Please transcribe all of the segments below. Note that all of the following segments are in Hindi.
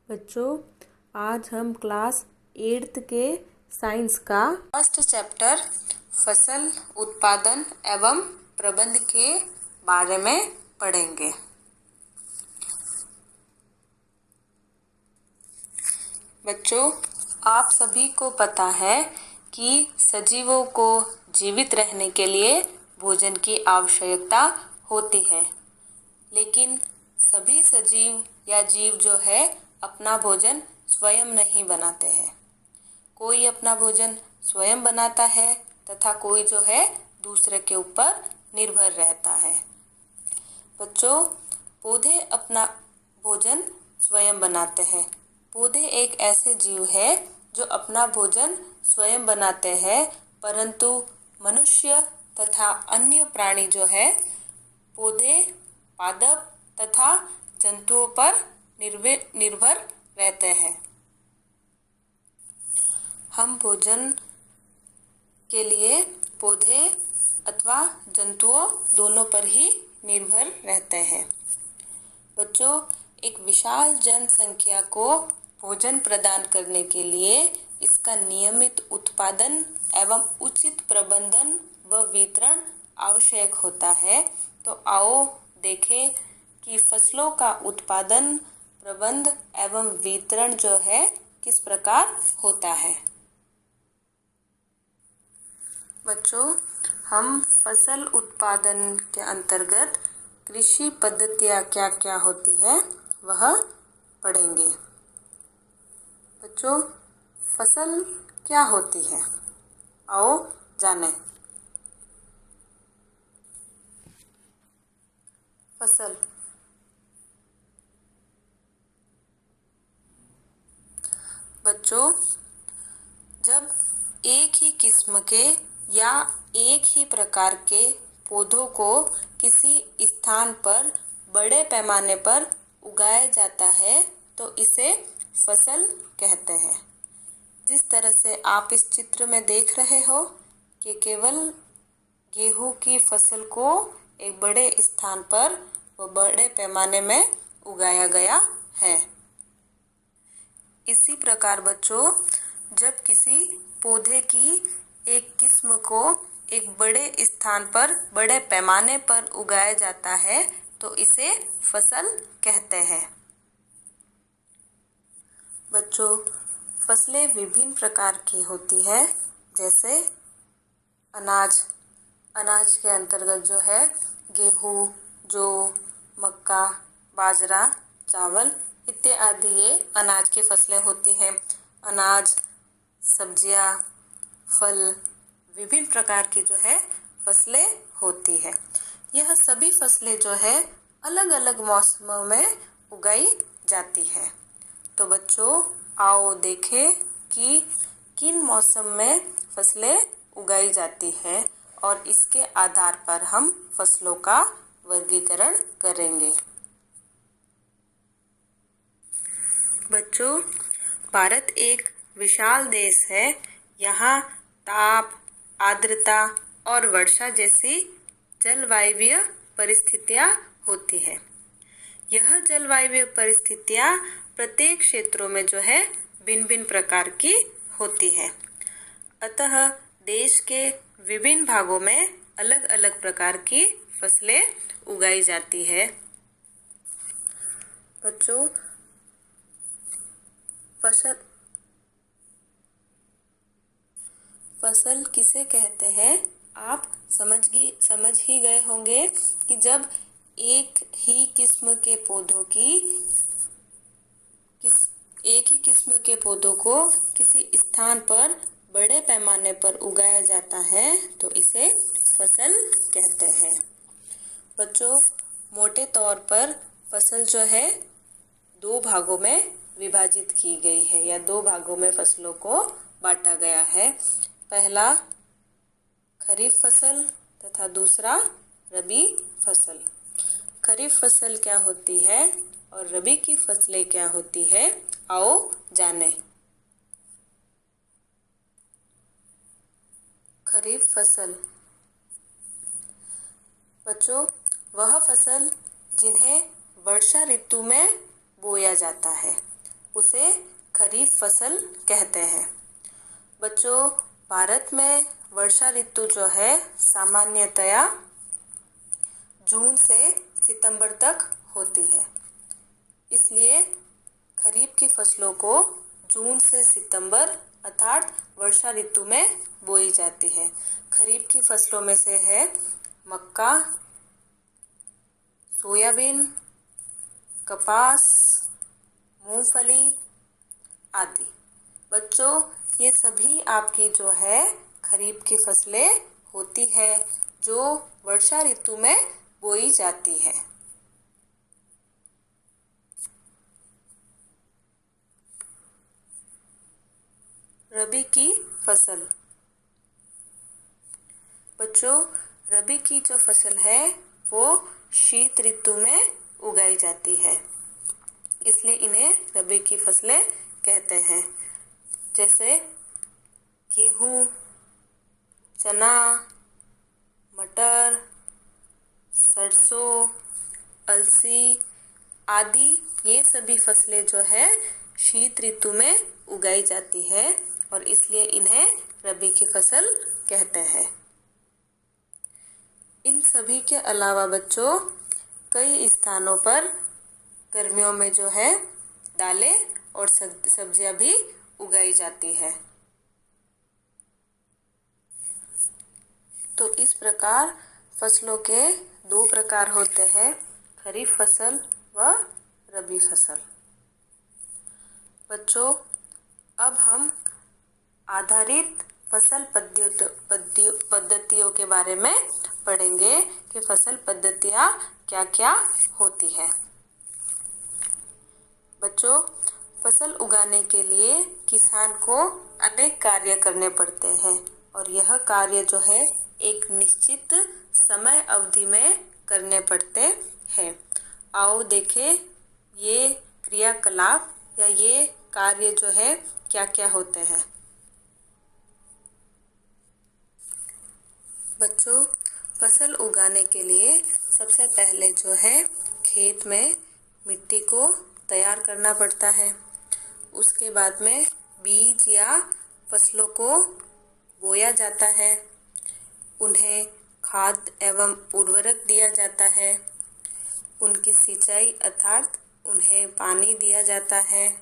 बच्चों, आज हम क्लास 8th के साइंस का फर्स्ट चैप्टर फसल उत्पादन एवं प्रबंध के बारे में पढ़ेंगे। बच्चों, आप सभी को पता है कि सजीवों को जीवित रहने के लिए भोजन की आवश्यकता होती है, लेकिन सभी सजीव या जीव जो है अपना भोजन स्वयं नहीं बनाते हैं। कोई अपना भोजन स्वयं बनाता है तथा कोई जो है दूसरे के ऊपर निर्भर रहता है। बच्चों, पौधे अपना भोजन स्वयं बनाते हैं। पौधे एक ऐसे जीव है जो अपना भोजन स्वयं बनाते हैं, परंतु मनुष्य तथा अन्य प्राणी जो है पौधे, पादप तथा जंतुओं पर निर्भर रहते हैं। हम भोजन के लिए पौधे अथवा जंतुओं दोनों पर ही निर्भर रहते हैं। बच्चों, एक विशाल जनसंख्या को भोजन प्रदान करने के लिए इसका नियमित उत्पादन एवं उचित प्रबंधन व वितरण आवश्यक होता है। तो आओ देखें कि फसलों का उत्पादन, प्रबंध एवं वितरण जो है किस प्रकार होता है। बच्चों, हम फसल उत्पादन के अंतर्गत कृषि पद्धतियाँ क्या क्या होती है वह पढ़ेंगे। बच्चों, फसल क्या होती है, आओ जानें। फसल बच्चों, जब एक ही किस्म के या एक ही प्रकार के पौधों को किसी स्थान पर बड़े पैमाने पर उगाया जाता है तो इसे फसल कहते हैं। जिस तरह से आप इस चित्र में देख रहे हो कि केवल गेहूं की फसल को एक बड़े स्थान पर व बड़े पैमाने में उगाया गया है। इसी प्रकार बच्चों, जब किसी पौधे की एक किस्म को एक बड़े स्थान पर बड़े पैमाने पर उगाया जाता है तो इसे फसल कहते हैं। बच्चों, फसलें विभिन्न प्रकार की होती है, जैसे अनाज के अंतर्गत जो है गेहूँ, जौ, मक्का, बाजरा, चावल इत्यादि ये अनाज की फसलें होती हैं। अनाज, सब्जियाँ, फल, विभिन्न प्रकार की जो है फसलें होती है। यह सभी फसलें जो है अलग अलग मौसमों में उगाई जाती है। तो बच्चों, आओ देखें कि किन मौसम में फसलें उगाई जाती है और इसके आधार पर हम फसलों का वर्गीकरण करेंगे। बच्चों, भारत एक विशाल देश है। यहाँ ताप, आर्द्रता और वर्षा जैसी जलवायु परिस्थितियाँ होती है। यह जलवायु परिस्थितियाँ प्रत्येक क्षेत्रों में जो है भिन्न भिन्न प्रकार की होती है। अतः देश के विभिन्न भागों में अलग अलग प्रकार की फसलें उगाई जाती है। बच्चों, फसल किसे कहते हैं आप समझ ही गए होंगे कि जब एक ही किस्म के पौधों को किसी स्थान पर बड़े पैमाने पर उगाया जाता है तो इसे फसल कहते हैं। बच्चों, मोटे तौर पर फसल जो है दो भागों में विभाजित की गई है या दो भागों में फसलों को बांटा गया है। पहला खरीफ फसल तथा दूसरा रबी फसल। खरीफ फसल क्या होती है और रबी की फसलें क्या होती है, आओ जानें। खरीफ फसल बच्चों, वह फसल जिन्हें वर्षा ऋतु में बोया जाता है। उसे खरीफ फसल कहते हैं। बच्चों, भारत में वर्षा ऋतु जो है सामान्यतया जून से सितंबर तक होती है। इसलिए खरीफ की फसलों को जून से सितंबर अर्थात वर्षा ऋतु में बोई जाती है। खरीफ की फसलों में से है मक्का, सोयाबीन, कपास, मूंगफली आदि। बच्चों, ये सभी आपकी जो है खरीफ की फसलें होती है जो वर्षा ऋतु में बोई जाती है। रबी की फसल। बच्चों, रबी की जो फसल है वो शीत ऋतु में उगाई जाती है, इसलिए इन्हें रबी की फसलें कहते हैं। जैसे गेहूँ, चना, मटर, सरसों, अलसी आदि ये सभी फसलें जो है शीत ऋतु में उगाई जाती है और इसलिए इन्हें रबी की फसल कहते हैं। इन सभी के अलावा बच्चों कई स्थानों पर गर्मियों में जो है दालें और सब्जियां भी उगाई जाती है। तो इस प्रकार फसलों के दो प्रकार होते हैं, खरीफ फसल व रबी फसल। बच्चों, अब हम आधारित फसल पद्धतियों के बारे में पढ़ेंगे कि फसल पद्धतियाँ क्या क्या होती है। बच्चों, फसल उगाने के लिए किसान को अनेक कार्य करने पड़ते हैं और यह कार्य जो है एक निश्चित समय अवधि में करने पड़ते हैं। आओ देखें ये क्रियाकलाप या ये कार्य जो है क्या क्या होते हैं। बच्चों, फसल उगाने के लिए सबसे पहले जो है खेत में मिट्टी को तैयार करना पड़ता है। उसके बाद में बीज या फसलों को बोया जाता है, उन्हें खाद एवं उर्वरक दिया जाता है, उनकी सिंचाई अर्थात उन्हें पानी दिया जाता है,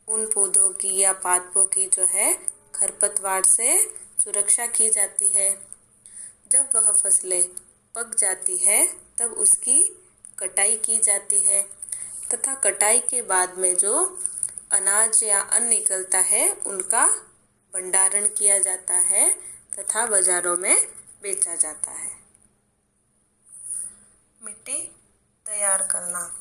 उन पौधों की या पादपों की जो है खरपतवार से सुरक्षा की जाती है। जब वह फसलें पक जाती है तब उसकी कटाई की जाती है तथा कटाई के बाद में जो अनाज या अन्न निकलता है उनका भंडारण किया जाता है तथा बाजारों में बेचा जाता है। मिट्टी तैयार करना।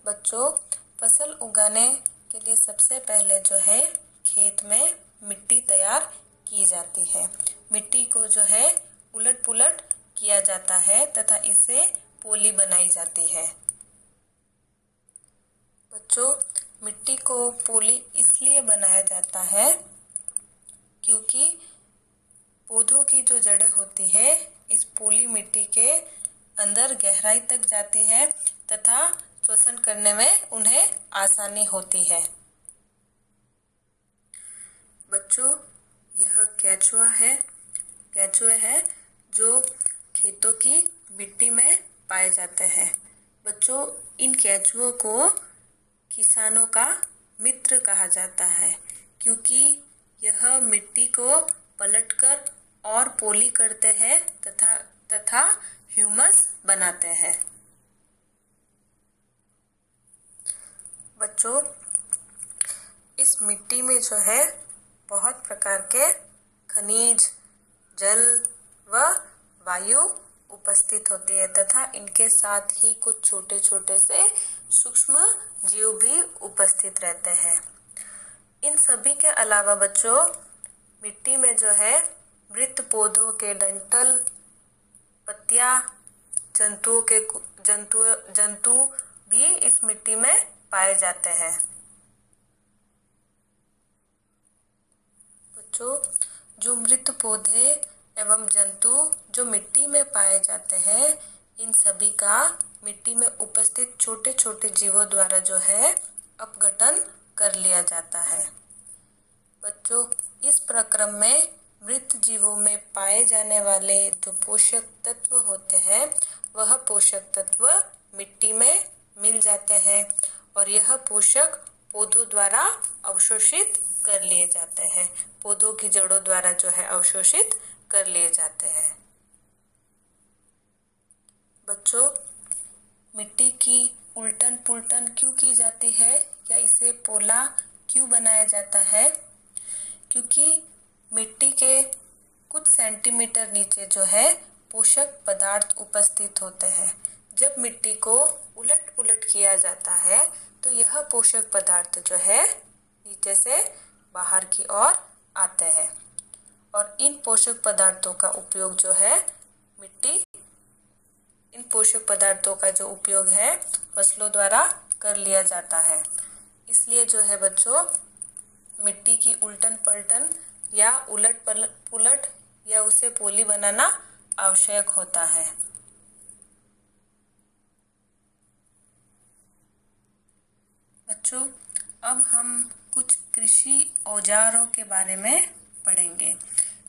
बच्चों, फसल उगाने के लिए सबसे पहले जो है खेत में मिट्टी तैयार की जाती है। मिट्टी को जो है उलट पुलट किया जाता है तथा इससे पोली बनाई जाती है। बच्चों, मिट्टी को पोली इसलिए बनाया जाता है क्योंकि पौधों की जो जड़ें होती है इस पोली मिट्टी के अंदर गहराई तक जाती है तथा श्वसन करने में उन्हें आसानी होती है। बच्चों, यह केंचुए हैं जो खेतों की मिट्टी में पाए जाते हैं। बच्चों, इन केंचुओं को किसानों का मित्र कहा जाता है क्योंकि यह मिट्टी को पलटकर और पोली करते हैं तथा ह्यूमस बनाते हैं। बच्चों, इस मिट्टी में जो है बहुत प्रकार के खनिज, जल व वायु उपस्थित होती है तथा इनके साथ ही कुछ छोटे छोटे से सूक्ष्म जीव भी उपस्थित रहते हैं। इन सभी के अलावा बच्चों मिट्टी में जो है मृत पौधों के डंठल, पत्तियां, जंतु भी इस मिट्टी में पाए जाते हैं। बच्चों, जो मृत पौधे एवं जंतु जो मिट्टी में पाए जाते हैं इन सभी का मिट्टी में उपस्थित छोटे छोटे जीवों द्वारा जो है अपघटन कर लिया जाता है। बच्चों, इस प्रक्रम में मृत जीवों में पाए जाने वाले जो पोषक तत्व होते हैं वह पोषक तत्व मिट्टी में मिल जाते हैं और यह पोषक पौधों द्वारा अवशोषित कर लिए जाते हैं। पौधों की जड़ों द्वारा जो है अवशोषित कर लिए जाते हैं। बच्चों, मिट्टी की उल्टन पुल्टन क्यों की जाती है या इसे पोला क्यों बनाया जाता है? क्योंकि मिट्टी के कुछ सेंटीमीटर नीचे जो है पोषक पदार्थ उपस्थित होते हैं। जब मिट्टी को उलट पुलट किया जाता है तो यह पोषक पदार्थ जो है नीचे से बाहर की ओर आते हैं और इन पोषक पदार्थों का उपयोग जो है इन पोषक पदार्थों का जो उपयोग है फसलों द्वारा कर लिया जाता है। इसलिए जो है बच्चों, मिट्टी की उल्टन पलटन या उलट पुलट या उसे पोली बनाना आवश्यक होता है। बच्चों, अब हम कुछ कृषि औजारों के बारे में पढ़ेंगे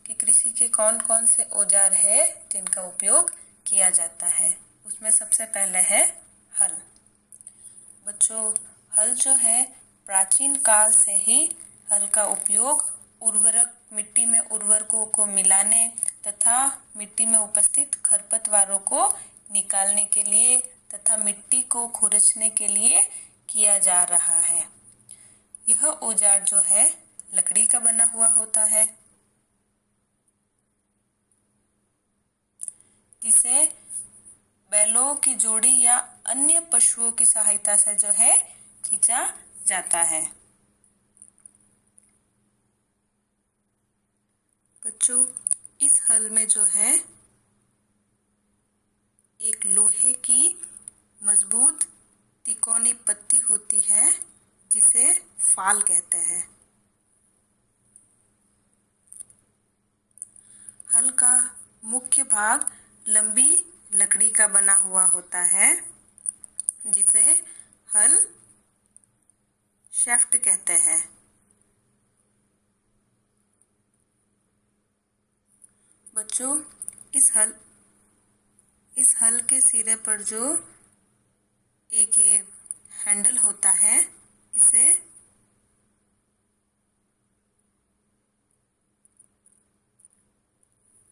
कि कृषि के कौन कौन से औजार है जिनका उपयोग किया जाता है। उसमें सबसे पहले है हल। बच्चों, हल जो है प्राचीन काल से ही हल का उपयोग मिट्टी में उर्वरकों को मिलाने तथा मिट्टी में उपस्थित खरपतवारों को निकालने के लिए तथा मिट्टी को खुरचने के लिए किया जा रहा है। यह औजार जो है लकड़ी का बना हुआ होता है जिसे बैलों की जोड़ी या अन्य पशुओं की सहायता से जो है खींचा जाता है। बच्चों, इस हल में जो है एक लोहे की मजबूत तिकोनी पत्ती होती है जिसे फाल कहते हैं। हल का मुख्य भाग लंबी लकड़ी का बना हुआ होता है जिसे हल शैफ्ट कहते हैं। बच्चों, इस हल के सिरे पर जो एक ये हैंडल होता है इसे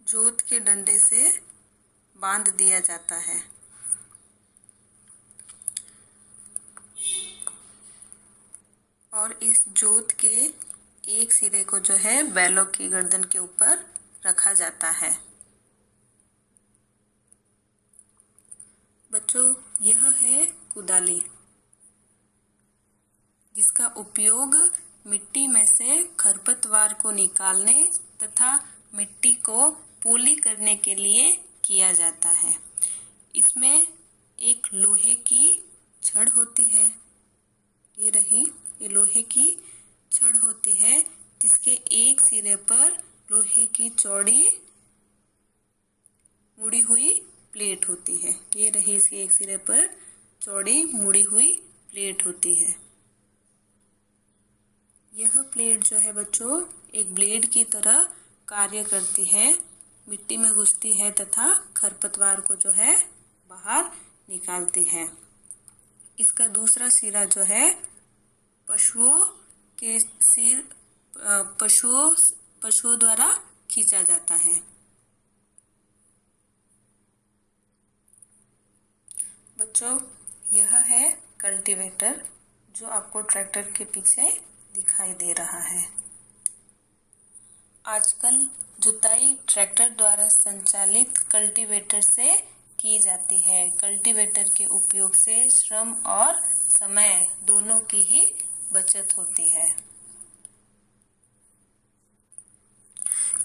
जोत के डंडे से बांध दिया जाता है और इस जोत के एक सिरे को जो है बैलों की गर्दन के ऊपर रखा जाता है। बच्चों, यह है कुदाली जिसका उपयोग मिट्टी में से खरपतवार को निकालने तथा मिट्टी को पोली करने के लिए किया जाता है। इसमें एक लोहे की छड़ होती है, ये रही, ये लोहे की छड़ होती है जिसके एक सिरे पर लोहे की चौड़ी मुड़ी हुई प्लेट होती है। ये रही, इसके एक सिरे पर चौड़ी मुड़ी हुई प्लेट होती है। यह प्लेट जो है बच्चों एक ब्लेड की तरह कार्य करती है, मिट्टी में घुसती है तथा खरपतवार को जो है बाहर निकालती है। इसका दूसरा सिरा जो है पशुओं द्वारा खींचा जाता है। बच्चों, यह है कल्टीवेटर जो आपको ट्रैक्टर के पीछे दिखाई दे रहा है। आजकल जुताई ट्रैक्टर द्वारा संचालित कल्टीवेटर से की जाती है। कल्टीवेटर के उपयोग से श्रम और समय दोनों की ही बचत होती है।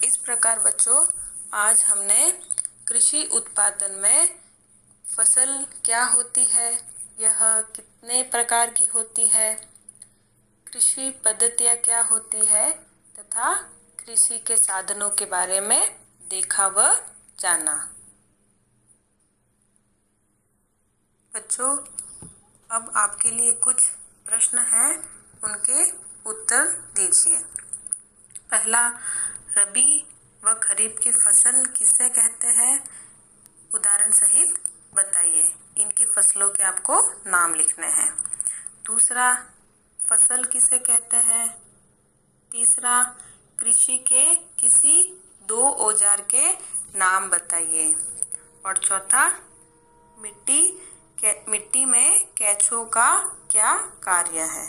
इस प्रकार बच्चों, आज हमने कृषि उत्पादन में फसल क्या होती है, यह कितने प्रकार की होती है, कृषि पद्धतियाँ क्या होती है तथा कृषि के साधनों के बारे में देखा व जाना। बच्चों, अब आपके लिए कुछ प्रश्न है, उनके उत्तर दीजिए। पहला, रबी व खरीफ की फसल किसे कहते हैं? उदाहरण सहित बताइए। इनकी फसलों के आपको नाम लिखने हैं। दूसरा, फसल किसे कहते हैं? तीसरा, कृषि के किसी 2 औजार के नाम बताइए। और चौथा, मिट्टी में केंचुओं का क्या कार्य है?